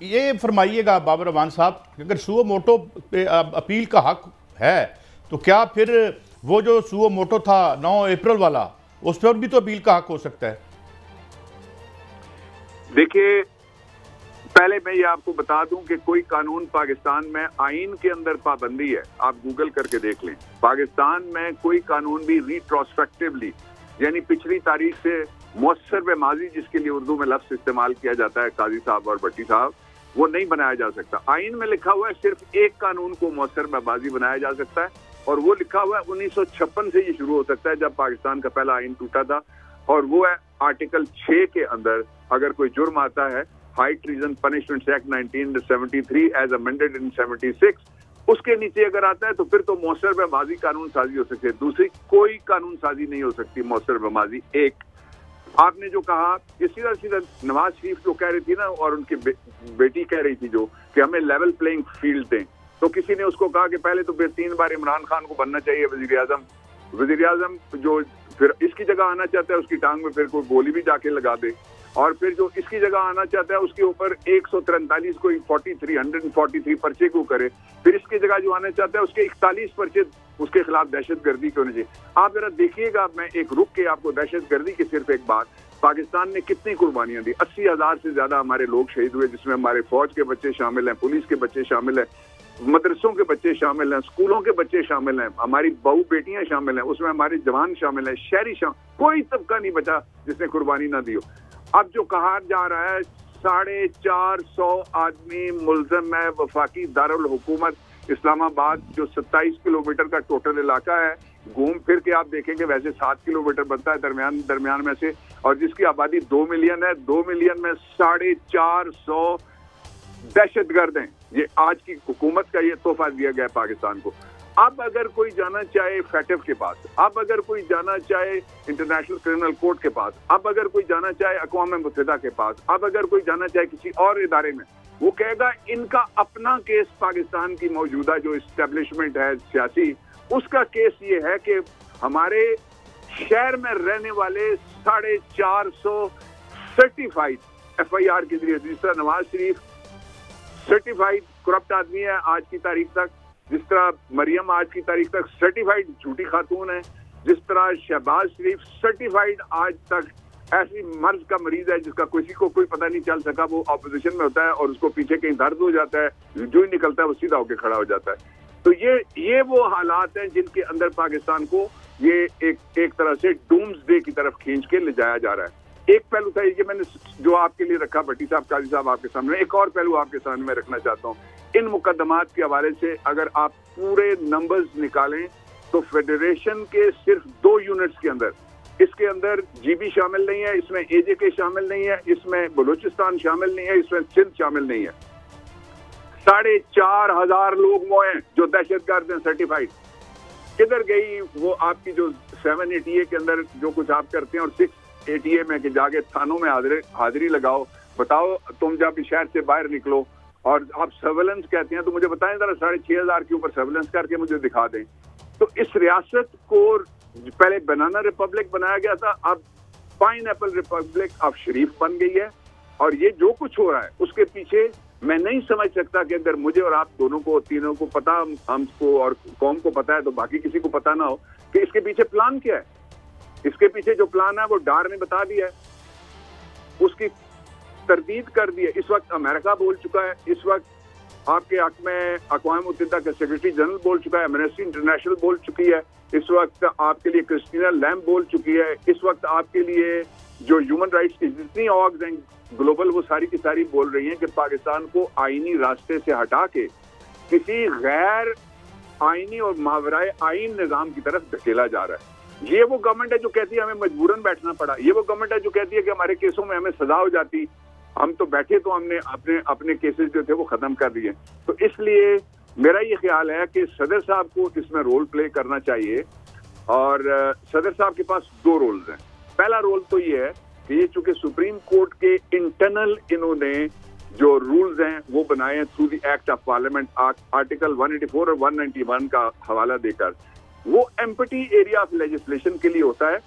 ये फरमाइएगा बाबर रहमान साहब, अगर सुओ मोटो पे अपील का हक है तो क्या फिर वो जो सुओ मोटो था 9 अप्रैल वाला, उस पर भी तो अपील का हक हो सकता है? देखिए, पहले मैं ये आपको बता दूं कि कोई कानून पाकिस्तान में आइन के अंदर पाबंदी है, आप गूगल करके देख लें। पाकिस्तान में कोई कानून भी रिट्रोस्पेक्टिवली यानी पिछली तारीख से मुअस्सर व माजी, जिसके लिए उर्दू में लफ्ज इस्तेमाल किया जाता है काजी साहब और भट्टी साहब, वो नहीं बनाया जा सकता। आइन में लिखा हुआ है सिर्फ एक कानून को मुअस्सर व माजी बनाया जा सकता है, और वो लिखा हुआ है 1956 से ये शुरू हो सकता है, जब पाकिस्तान का पहला आइन टूटा था। और वो है आर्टिकल 6 के अंदर अगर कोई जुर्म आता है, high treason punishment act 1973 as amended in 76, उसके नीचे अगर आता है तो फिर तो मुअस्सर व माजी कानून साजी हो सकती है। दूसरी कोई कानून साजी नहीं हो सकती मुअस्सर व माजी। एक आपने जो कहा, ये सीधा सीधा नवाज शरीफ जो कह रही थी ना, और उनकी बेटी कह रही थी जो कि हमें लेवल प्लेइंग फील्ड दें, तो किसी ने उसको कहा कि पहले तो 3 बार इमरान खान को बनना चाहिए वजीर आजम जो फिर इसकी जगह आना चाहता है उसकी टांग में फिर कोई गोली भी जाके लगा दे, और फिर जो इसकी जगह आना चाहता है उसके ऊपर 143 कोई 143 पर्चे को करे, फिर इसकी जगह जो आना चाहता है उसके 41 पर्चे उसके खिलाफ दहशतगर्दी के होने चाहिए। आप जरा देखिएगा, मैं एक रुक के आपको दहशतगर्दी की सिर्फ एक बात, पाकिस्तान ने कितनी कुर्बानियां दी। 80,000 से ज्यादा हमारे लोग शहीद हुए, जिसमें हमारे फौज के बच्चे शामिल हैं, पुलिस के बच्चे शामिल हैं, मदरसों के बच्चे शामिल हैं, स्कूलों के बच्चे शामिल हैं, हमारी बहू बेटियां शामिल हैं, उसमें हमारे जवान शामिल हैं, शहरी कोई तबका नहीं बचा जिसने कुर्बानी ना दी हो। अब जो कहा जा रहा है 450 आदमी मुल्ज़म है, वफाकी दारुल हुकूमत इस्लामाबाद जो 27 किलोमीटर का टोटल इलाका है, घूम फिर के आप देखेंगे वैसे 7 किलोमीटर बनता है दरमियान में से, और जिसकी आबादी 2 मिलियन है, 2 मिलियन में 450 दहशतगर्द हैं। ये आज की हुकूमत का ये तोहफा दिया गया पाकिस्तान को। अब अगर कोई जाना चाहे फैटफ के पास, अब अगर कोई जाना चाहे इंटरनेशनल क्रिमिनल कोर्ट के पास, अब अगर कोई जाना चाहे अक़वाम मुत्तहिदा के पास, अब अगर कोई जाना चाहे किसी और इदारे में, वो कहेगा इनका अपना केस पाकिस्तान की मौजूदा जो इस्टेब्लिशमेंट है सियासी, उसका केस ये है कि हमारे शहर में रहने वाले 450 सर्टिफाइड FIR के जरिए, जिस तरह नवाज शरीफ सर्टिफाइड करप्ट आदमी है आज की तारीख तक, जिस तरह मरियम आज की तारीख तक सर्टिफाइड झूठी खातून है, जिस तरह शहबाज शरीफ सर्टिफाइड आज तक ऐसी मर्ज का मरीज है जिसका किसी को कोई पता नहीं चल सका, वो ऑपोजिशन में होता है और उसको पीछे कहीं दर्द हो जाता है, जो ही निकलता है वो सीधा होकर खड़ा हो जाता है। तो ये वो हालात हैं जिनके अंदर पाकिस्तान को ये एक तरह से डूम्सडे की तरफ खींच के ले जाया जा रहा है। एक पहलू था ये मैंने जो आपके लिए रखा, भट्टी साहब, काजी साहब, आपके सामने एक और पहलू आपके सामने मैं रखना चाहता हूँ। इन मुकदमात के हवाले से अगर आप पूरे नंबर्स निकालें तो फेडरेशन के सिर्फ 2 यूनिट्स के अंदर, इसके अंदर GB शामिल नहीं है, इसमें AJK शामिल नहीं है, इसमें बलूचिस्तान शामिल नहीं है, इसमें सिंध शामिल नहीं है, 4,500 लोग वो हैं जो दहशतगर्द हैं सर्टिफाइड। किधर गई वो आपकी जो 7 ATA के अंदर जो कुछ आप करते हैं, और 6 ATA में कि जाके थानों में हाजिरी लगाओ, बताओ तुम जब शहर से बाहर निकलो और आप सर्वेलेंस कहते हैं, तो मुझे बताएं जरा 6,500 के ऊपर सर्वेलेंस करके मुझे दिखा दें। तो इस रियासत को पहले बनाना रिपब्लिक बनाया गया था, अब पाइनएप्पल रिपब्लिक ऑफ शरीफ बन गई है। और ये जो कुछ हो रहा है उसके पीछे मैं नहीं समझ सकता कि अगर मुझे और आप दोनों को, तीनों को पता, हमको और कौम को पता है, तो बाकी किसी को पता ना हो कि इसके पीछे प्लान क्या है। इसके पीछे जो प्लान है वो डार ने बता दिया है, उसकी तरदीद कर दी है। इस वक्त अमेरिका बोल चुका है, इस वक्त आपके हक में अक़वाम मुत्तहिदा का सेक्रेटरी जनरल बोल चुका है, एमनेस्टी इंटरनेशनल बोल चुकी है, इस वक्त आपके लिए क्रिस्टीना लैम्ब बोल चुकी है, इस वक्त आपके लिए जो ह्यूमन राइट्स की जितनी ऑर्ग्स हैं ग्लोबल, वो सारी की सारी बोल रही हैं कि पाकिस्तान को आईनी रास्ते से हटा के किसी गैर आईनी और मावराए आईन निज़ाम की तरफ धकेला जा रहा है। ये वो गवर्नमेंट है जो कहती है हमें मजबूरन बैठना पड़ा, ये वो गवर्नमेंट है जो कहती है कि हमारे केसों में हमें सजा हो जाती, हम तो बैठे तो हमने अपने केसेस जो थे वो खत्म कर दिए। तो इसलिए मेरा ये ख्याल है कि सदर साहब को इसमें रोल प्ले करना चाहिए, और सदर साहब के पास 2 रोल्स हैं। पहला रोल तो ये है कि ये चूंकि सुप्रीम कोर्ट के इंटरनल इन्होंने जो रूल्स हैं वो बनाए हैं through the act of parliament, article 184 और 191 का हवाला देकर, वो एम्पटी एरिया ऑफ लेजिस्लेशन के लिए होता है।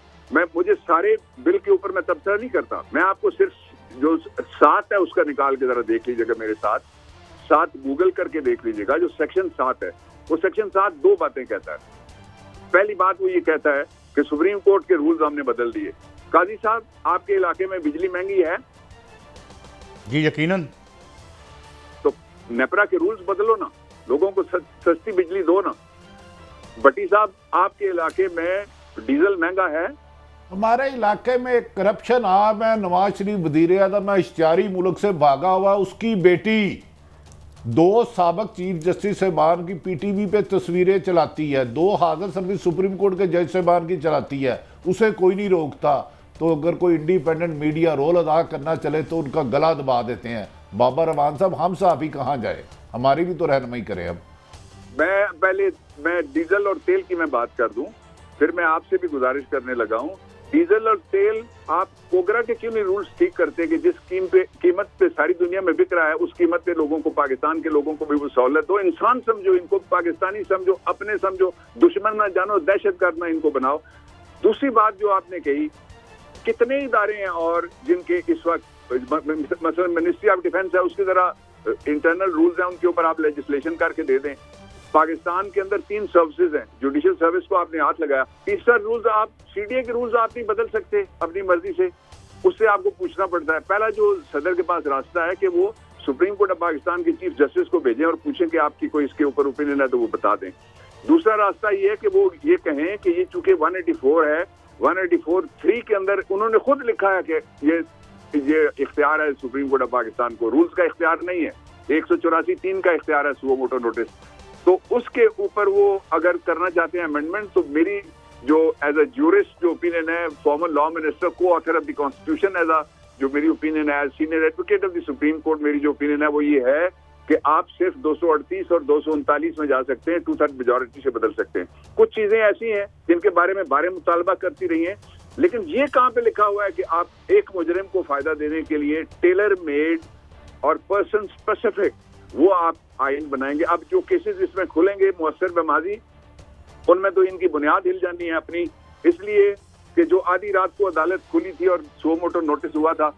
मुझे सारे बिल के ऊपर मैं तबसरा नहीं करता, मैं आपको सिर्फ जो 7 है उसका निकाल के जरा देख लीजिएगा मेरे साथ, 7 गूगल करके देख लीजिएगा। जो सेक्शन 7 है वो सेक्शन 7 2 बातें कहता है। पहली बात वो ये कहता है कि सुप्रीम कोर्ट के रूल्स हमने बदल दिए। काजी साहब, आपके इलाके में बिजली महंगी है? जी यकीनन। तो नेपरा के रूल्स बदलो ना, लोगों को सस्ती बिजली दो ना। भट्टी साहब, आपके इलाके में डीजल महंगा है? हमारे इलाके में एक करप्शन आम है, नवाज शरीफ वजीर आज़म है, इश्तिहारी मुल्क से भागा हुआ, उसकी बेटी 2 साबिक चीफ जस्टिस साहबान की पीटीवी पे तस्वीरें चलाती है, 2 हाजिर सर्विस सुप्रीम कोर्ट के जज साहबान की चलाती है, उसे कोई नहीं रोकता। तो अगर कोई इंडिपेंडेंट मीडिया रोल अदा करना चले तो उनका गला दबा देते हैं। बाबर रहमान साहब, हम साहब कहाँ जाए, हमारी भी तो रहनुमाई करें। अब मैं डीजल और तेल की मैं बात कर दूं, फिर मैं आपसे भी गुजारिश करने लगा हूं। डीजल और तेल, आप कोगरा के क्यों नहीं रूल्स ठीक करते कि जिस कीमत पे सारी दुनिया में बिक रहा है उस कीमत पे लोगों को, पाकिस्तान के लोगों को भी वो सहूलत हो। इंसान समझो इनको, पाकिस्तानी समझो, अपने समझो, दुश्मन ना जानो, दहशतगर्द ना इनको बनाओ। दूसरी बात जो आपने कही, कितने इदारे हैं और जिनके इस वक्त मसलन मिनिस्ट्री ऑफ डिफेंस है, उसकी जरा इंटरनल रूल्स हैं, उनके ऊपर आप लेजिस्लेशन करके दे दें। पाकिस्तान के अंदर 3 सर्विसेज हैं, जुडिशियल सर्विस को आपने हाथ लगाया। तीसरा रूल्स, आप सीडीए के रूल्स आप नहीं बदल सकते अपनी मर्जी से, उससे आपको पूछना पड़ता है। पहला जो सदर के पास रास्ता है कि वो सुप्रीम कोर्ट ऑफ पाकिस्तान के चीफ जस्टिस को भेजें और पूछें कि आपकी कोई इसके ऊपर ओपिनियन है तो वो बता दें। दूसरा रास्ता ये है कि वो ये कहें कि ये चूंकि 184 है, 184(3) के अंदर उन्होंने खुद लिखा है कि ये इख्तियार है सुप्रीम कोर्ट ऑफ पाकिस्तान को, रूल्स का इख्तियार नहीं है। 184(3) का इख्तियार है सुओ मोटो नोटिस। तो उसके ऊपर वो अगर करना चाहते हैं अमेंडमेंट, तो मेरी जो एज अ ज्यूरिस्ट जो ओपिनियन है, former law minister, coauthor of the constitution, as a जो मेरी ओपिनियन है, senior advocate of the Supreme Court, मेरी जो ओपिनियन है वो ये है कि आप सिर्फ 238 और 239 में जा सकते हैं, 2/3 मेजोरिटी से बदल सकते हैं। कुछ चीजें ऐसी हैं जिनके बारे में बारे मुतालबा करती रही हैं, लेकिन ये कहाँ पे लिखा हुआ है कि आप एक मुजरिम को फायदा देने के लिए टेलर मेड और पर्सन स्पेसिफिक वो आप आइन बनाएंगे। अब जो केसेस इसमें खुलेंगे मुअस्सर बेमाजी, उनमें तो इनकी बुनियाद हिल जानी है अपनी, इसलिए कि जो आधी रात को अदालत खुली थी और सुओ मोटो नोटिस हुआ था,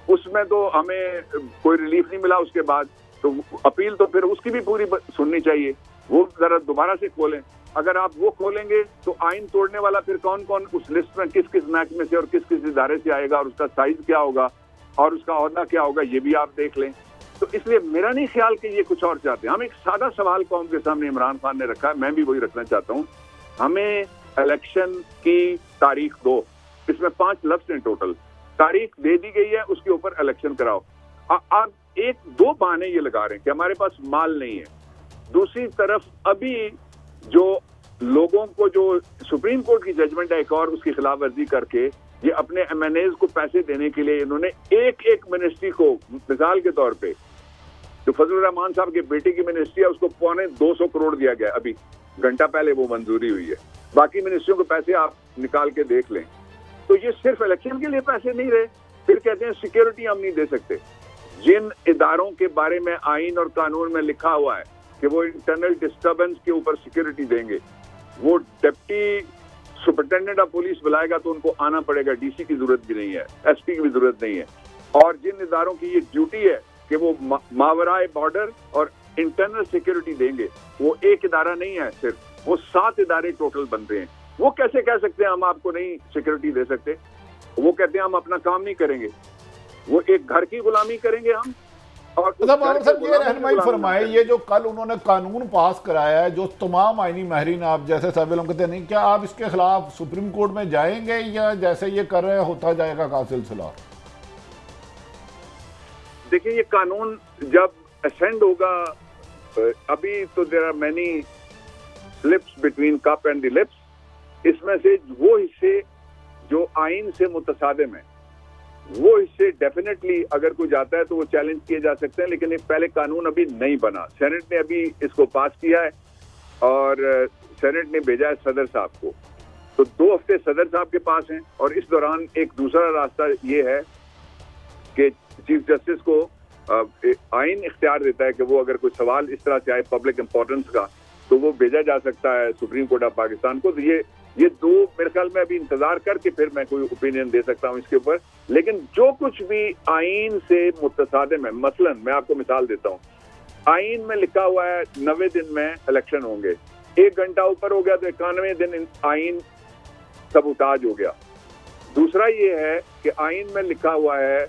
उसमें तो हमें कोई रिलीफ नहीं मिला। उसके बाद तो अपील तो फिर उसकी भी पूरी सुननी चाहिए, वो जरा दोबारा से खोलें। अगर आप वो खोलेंगे तो आइन तोड़ने वाला फिर कौन कौन उस लिस्ट में किस किस महकमे से और किस किस इदारे से आएगा, और उसका साइज क्या होगा और उसका ओहदा क्या होगा, ये भी आप देख लें। तो इसलिए मेरा नहीं ख्याल कि ये कुछ और चाहते हैं। हम एक सादा सवाल कौम के सामने इमरान खान ने रखा है, मैं भी वही रखना चाहता हूँ। हमें इलेक्शन की तारीख दो, इसमें 5 लफ्ज हैं टोटल, तारीख दे दी गई है, उसके ऊपर इलेक्शन कराओ। अब 1-2 बहाने ये लगा रहे हैं कि हमारे पास माल नहीं है। दूसरी तरफ अभी जो लोगों को जो सुप्रीम कोर्ट की जजमेंट है एक और, उसकी खिलाफ वर्जी करके ये अपने एमएनएज को पैसे देने के लिए इन्होंने एक मिनिस्ट्री को, मिसाल के तौर पे जो फजलुर रहमान साहब के बेटे की मिनिस्ट्री है उसको 225 करोड़ दिया गया, अभी घंटा पहले वो मंजूरी हुई है। बाकी मिनिस्ट्रियों के पैसे आप निकाल के देख लें। तो ये सिर्फ इलेक्शन के लिए पैसे नहीं रहे, फिर कहते हैं सिक्योरिटी हम नहीं दे सकते। जिन इदारों के बारे में आइन और कानून में लिखा हुआ है कि वो इंटरनल डिस्टर्बेंस के ऊपर सिक्योरिटी देंगे, वो डिप्टी सुपरिटेंडेंट ऑफ पुलिस बुलाएगा तो उनको आना पड़ेगा, डीसी की जरूरत भी नहीं है, एसपी की भी जरूरत नहीं है। और जिन इदारों की ये ड्यूटी है कि वो मावराए बॉर्डर और इंटरनल सिक्योरिटी देंगे, वो एक इदारा नहीं है सिर्फ, वो 7 इदारे टोटल बन रहे हैं। वो कैसे कह सकते हैं हम आपको नहीं सिक्योरिटी दे सकते? वो कहते हैं हम अपना काम नहीं करेंगे, वो एक घर की गुलामी करेंगे हम। और साहब ये रहनुमाई फरमाए, ये जो कल उन्होंने कानून पास कराया है जो तमाम आईनी माहिरीन आप जैसे साहब कहते नहीं, क्या आप इसके खिलाफ सुप्रीम कोर्ट में जाएंगे या जैसे ये कर रहे हैं होता जाएगा का सिलसिला? देखिए, ये कानून जब असेंड होगा, अभी तो there are many slips between cup and the lips. इसमें से वो हिस्से जो आइन से मुतसादिम है, वो हिस्से डेफिनेटली अगर कोई जाता है तो वो चैलेंज किए जा सकते हैं, लेकिन ये पहले कानून अभी नहीं बना। सेनेट ने अभी इसको पास किया है और सेनेट ने भेजा है सदर साहब को, तो 2 हफ्ते सदर साहब के पास हैं। और इस दौरान एक दूसरा रास्ता ये है कि चीफ जस्टिस को आइन इख्तियार देता है कि वो अगर कोई सवाल इस तरह से आए पब्लिक इंपॉर्टेंस का, तो वो भेजा जा सकता है सुप्रीम कोर्ट ऑफ पाकिस्तान को। तो ये 2 मेरे ख्याल में अभी इंतजार करके फिर मैं कोई ओपिनियन दे सकता हूँ इसके ऊपर। लेकिन जो कुछ भी आईन से मुतसादिम है, मसलन मैं आपको मिसाल देता हूँ, आईन में लिखा हुआ है 90 दिन में इलेक्शन होंगे, 1 घंटा ऊपर हो गया तो 91 दिन आईन सबूताज हो गया। दूसरा ये है कि आईन में लिखा हुआ है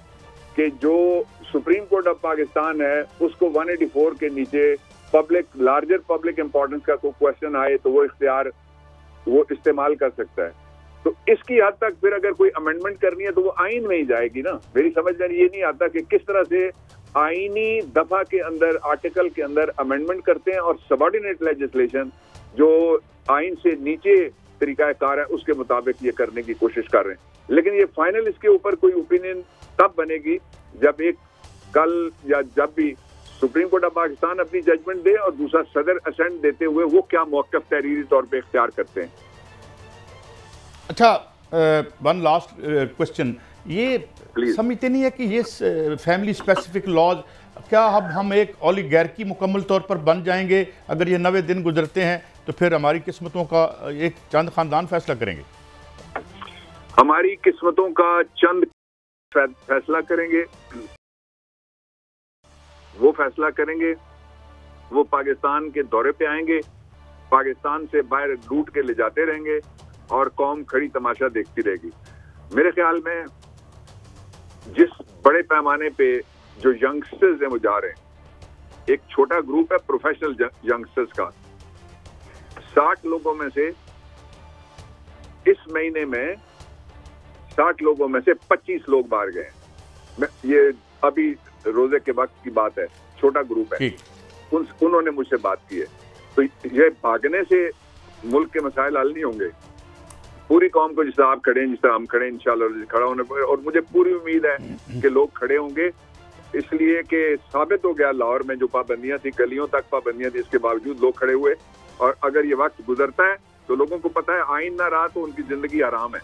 कि जो सुप्रीम कोर्ट ऑफ पाकिस्तान है उसको 184 के नीचे लार्जर पब्लिक इंपॉर्टेंस का कोई क्वेश्चन आए तो वो इख्तियार वो इस्तेमाल कर सकता है। तो इसकी हद तक फिर अगर कोई अमेंडमेंट करनी है तो वो आइन में ही जाएगी ना। मेरी समझ में ये नहीं आता कि किस तरह से आईनी दफा के अंदर, आर्टिकल के अंदर अमेंडमेंट करते हैं और सबऑर्डिनेट लेजिस्लेशन जो आइन से नीचे तरीकाकार है उसके मुताबिक ये करने की कोशिश कर रहे हैं। लेकिन ये फाइनल इसके ऊपर कोई ओपिनियन तब बनेगी जब एक कल या जब भी सुप्रीम कोर्ट ऑफ पाकिस्तान अपनी जजमेंट दे और दूसरा सदर असेंट देते हुए वो क्या मौक़िफ़ तहरीरी तौर पे इख्तियार करते हैं। अच्छा, वन लास्ट क्वेश्चन, ये समझते नहीं है कि ये फैमिली स्पेसिफिक लॉज क्या हम एक ओलिगार्की मुकम्मल तौर पर बन जाएंगे? अगर ये 90 दिन गुजरते हैं तो फिर हमारी किस्मतों का एक चंद खानदान फैसला करेंगे। हमारी किस्मतों का चंद फैसला करेंगे, वो फैसला करेंगे, वो पाकिस्तान के दौरे पे आएंगे, पाकिस्तान से बाहर लूट के ले जाते रहेंगे और कौम खड़ी तमाशा देखती रहेगी। मेरे ख्याल में जिस बड़े पैमाने पे जो यंगस्टर्स हैं वो जा रहे हैं, एक छोटा ग्रुप है प्रोफेशनल यंगस्टर्स का, 60 लोगों में से इस महीने में 60 लोगों में से 25 लोग बाहर गए। ये अभी रोजे के वक्त की बात है, छोटा ग्रुप है, उन्होंने मुझसे बात की है। तो ये भागने से मुल्क के मसाइल हल नहीं होंगे। पूरी कौम को जिस तरह आप खड़े हैं, जिस तरह हम खड़े हैं, इंशाल्लाह खड़ा होने पर, और मुझे पूरी उम्मीद है कि लोग खड़े होंगे, इसलिए कि साबित हो गया लाहौर में जो पाबंदियां थी, गलियों तक पाबंदियां थी, इसके बावजूद लोग खड़े हुए। और अगर ये वक्त गुजरता है तो लोगों को पता है आइन ना रहा तो उनकी जिंदगी आराम है।